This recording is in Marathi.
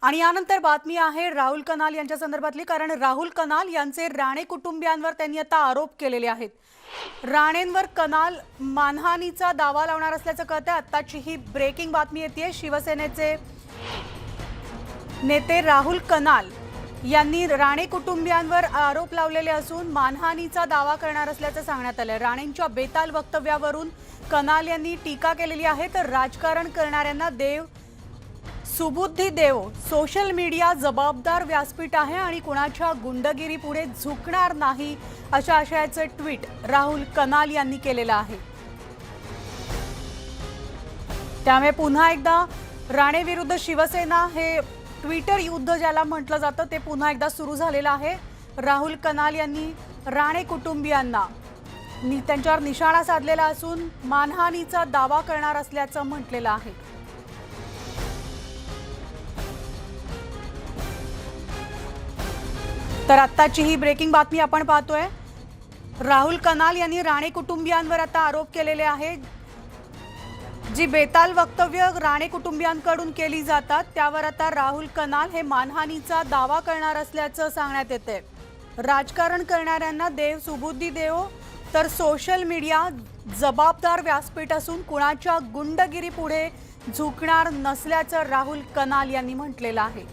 आणि यानंतर बातमी आहे राहुल कनाल यांच्या संदर्भातली, कारण राहुल कनाल यांचे राणे कुटुंबियांवर त्यांनी आता आरोप केलेले आहेत। राणेंवर कनाल मानहानीचा दावा लावणार असल्याचं कळतंय। आत्ताची ही ब्रेकिंग बातमी येते। शिवसेनेचे नेते राहुल कनाल यांनी राणे कुटुंबियांवर आरोप लावलेले असून मानहानीचा दावा करणार असल्याचं सांगण्यात आलं। राणेंच्या बेताल वक्तव्यावरून कनाल यांनी टीका केलेली आहे। तर राजकारण करणाऱ्यांना देव सुबुद्धी देव, सोशल मीडिया जबाबदार व्यासपीठ आहे आणि कुणाच्या गुंडगिरी पुढे झुकणार नाही, अशा आशयाचे ट्विट राहुल कनाल यांनी केलेलं आहे। त्यामुळे पुन्हा एकदा राणे विरुद्ध शिवसेना हे ट्विटर युद्ध ज्याला म्हटलं जातं ते पुन्हा एकदा सुरू झालेलं आहे। राहुल कनाल यांनी राणे कुटुंबियांना त्यांच्यावर निशाणा साधलेला असून मानहानीचा दावा करणार असल्याचं म्हटलेलं आहे। तर आत्ताची ही ब्रेकिंग बातमी आपण पाहतोय। राहुल कनाल यांनी राणे कुटुंबियांवर आता आरोप केलेले आहेत। जी बेताल वक्तव्य राणे कुटुंबियांकडून केली जातात त्यावर आता राहुल कनाल हे मानहानीचा दावा करणार असल्याचं सांगण्यात येते। राजकारण करणाऱ्यांना देव सुबुद्धी देव, तर सोशल मीडिया जबाबदार व्यासपीठ असून कुणाच्या गुंडगिरी पुढे झुकणार नसल्याचं राहुल कनाल यांनी म्हटलेलं आहे।